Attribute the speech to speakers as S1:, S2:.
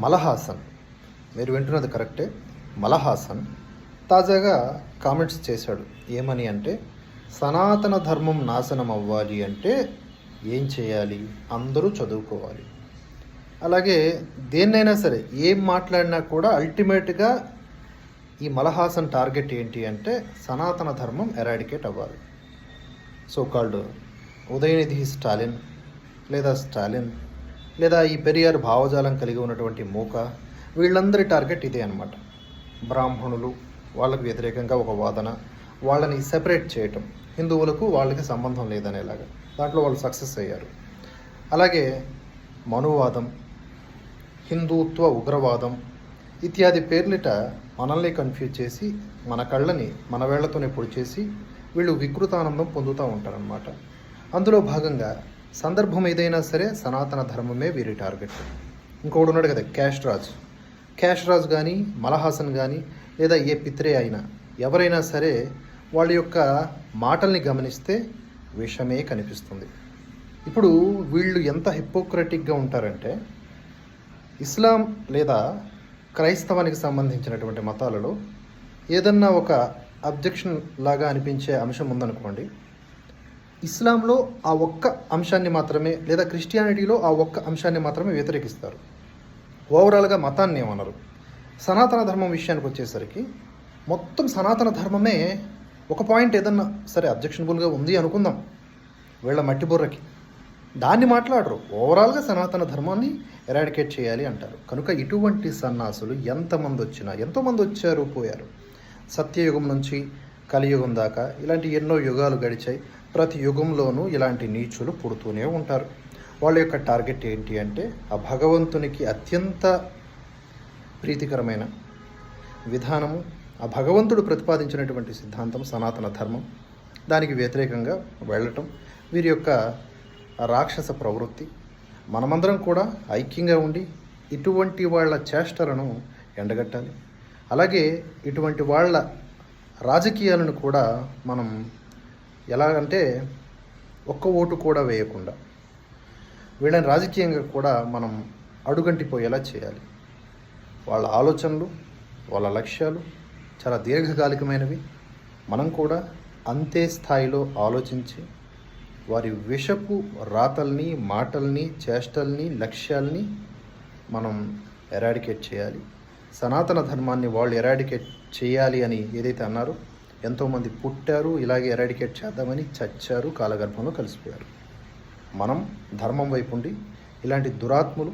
S1: మలహాసన్, మీరు వింటున్నది కరెక్టే. మలహాసన్ తాజాగా కామెంట్స్ చేశాడు. ఏమని అంటే, సనాతన ధర్మం నాశనం అవ్వాలి అంటే ఏం చేయాలి? అందరూ చదువుకోవాలి. అలాగే దేన్నైనా సరే ఏం మాట్లాడినా కూడా అల్టిమేట్గా ఈ మలహాసన్ టార్గెట్ ఏంటి అంటే సనాతన ధర్మం ఎరాడికేట్ అవ్వాలి. సో కాల్డ్ ఉదయనిధి స్టాలిన్ లేదా ఈ పెరియార్ భావజాలం కలిగి ఉన్నటువంటి మూక, వీళ్ళందరి టార్గెట్ ఇదే అనమాట. బ్రాహ్మణులు వాళ్ళకు వ్యతిరేకంగా ఒక వాదన, వాళ్ళని సెపరేట్ చేయటం, హిందువులకు వాళ్ళకి సంబంధం లేదనేలాగా దాంట్లో వాళ్ళు సక్సెస్ అయ్యారు. అలాగే మనువాదం, హిందుత్వ ఉగ్రవాదం ఇత్యాది పేర్లిట మనల్ని కన్ఫ్యూజ్ చేసి మన కళ్ళని మన వేళ్లతోనే పొడి చేసి వీళ్ళు వికృతానందం పొందుతూ ఉంటారనమాట. అందులో భాగంగా సందర్భం ఏదైనా సరే సనాతన ధర్మమే వీరి టార్గెట్. ఇంకొకడు ఉన్నాడు కదా, క్యాష్ రాజ్ కానీ మలహాసన్ కానీ లేదా ఏ పిత్రే అయినా ఎవరైనా సరే వాళ్ళ యొక్క మాటల్ని గమనిస్తే విషమే కనిపిస్తుంది. ఇప్పుడు వీళ్ళు ఎంత హిపోక్రటిక్గా ఉంటారంటే, ఇస్లాం లేదా క్రైస్తవానికి సంబంధించినటువంటి మతాలలో ఏదన్నా ఒక అబ్జెక్షన్ లాగా అనిపించే అంశం ఉందనుకోండి, ఇస్లాంలో ఆ ఒక్క అంశాన్ని మాత్రమే లేదా క్రిస్టియానిటీలో ఆ ఒక్క అంశాన్ని మాత్రమే వ్యతిరేకిస్తారు. ఓవరాల్గా మతాన్ని ఏమన్నారు. సనాతన ధర్మం విషయానికి వచ్చేసరికి మొత్తం సనాతన ధర్మమే ఒక పాయింట్ ఏదన్నా సరే అబ్జెక్షనబుల్గా ఉంది అనుకుందాం వీళ్ళ మట్టి బుర్రకి, దాన్ని మాట్లాడరు. ఓవరాల్గా సనాతన ధర్మాన్ని ఎరాడికేట్ చేయాలి అంటారు. కనుక ఇటువంటి సన్నాసులు ఎంతోమంది వచ్చారు పోయారు. సత్యయుగం నుంచి కలియుగం దాకా ఇలాంటి ఎన్నో యుగాలు గడిచాయి. ప్రతి యుగంలోనూ ఇలాంటి నీచులు పుడుతూనే ఉంటారు. వాళ్ళ యొక్క టార్గెట్ ఏంటి అంటే ఆ భగవంతునికి అత్యంత ప్రీతికరమైన విధానము, ఆ భగవంతుడు ప్రతిపాదించినటువంటి సిద్ధాంతం సనాతన ధర్మం, దానికి వ్యతిరేకంగా వెళ్ళటం వీరి యొక్క రాక్షస ప్రవృత్తి. మనమందరం కూడా ఐక్యంగా ఉండి ఇటువంటి వాళ్ళ చేష్టలను ఎండగట్టాలి. అలాగే ఇటువంటి వాళ్ళ రాజకీయాలను కూడా మనం ఎలాగంటే ఒక్క ఓటు కూడా వేయకుండా వీళ్ళని రాజకీయంగా కూడా మనం అడుగంటిపోయేలా చేయాలి. వాళ్ళ ఆలోచనలు, వాళ్ళ లక్ష్యాలు చాలా దీర్ఘకాలికమైనవి. మనం కూడా అంతే స్థాయిలో ఆలోచించి వారి విషపు రాతల్ని, మాటల్ని, చేష్టల్ని, లక్ష్యాల్ని మనం ఎరాడికేట్ చేయాలి. సనాతన ధర్మాన్ని వాళ్ళు ఎరాడికేట్ చేయాలి అని ఏదైతే అన్నారో, ఎంతోమంది పుట్టారు ఇలాగే ఎరాడికేట్ చేద్దామని, చచ్చారు, కాలగర్భంలో కలిసిపోయారు. మనం ధర్మం వైపు ఉండి ఇలాంటి దురాత్ములు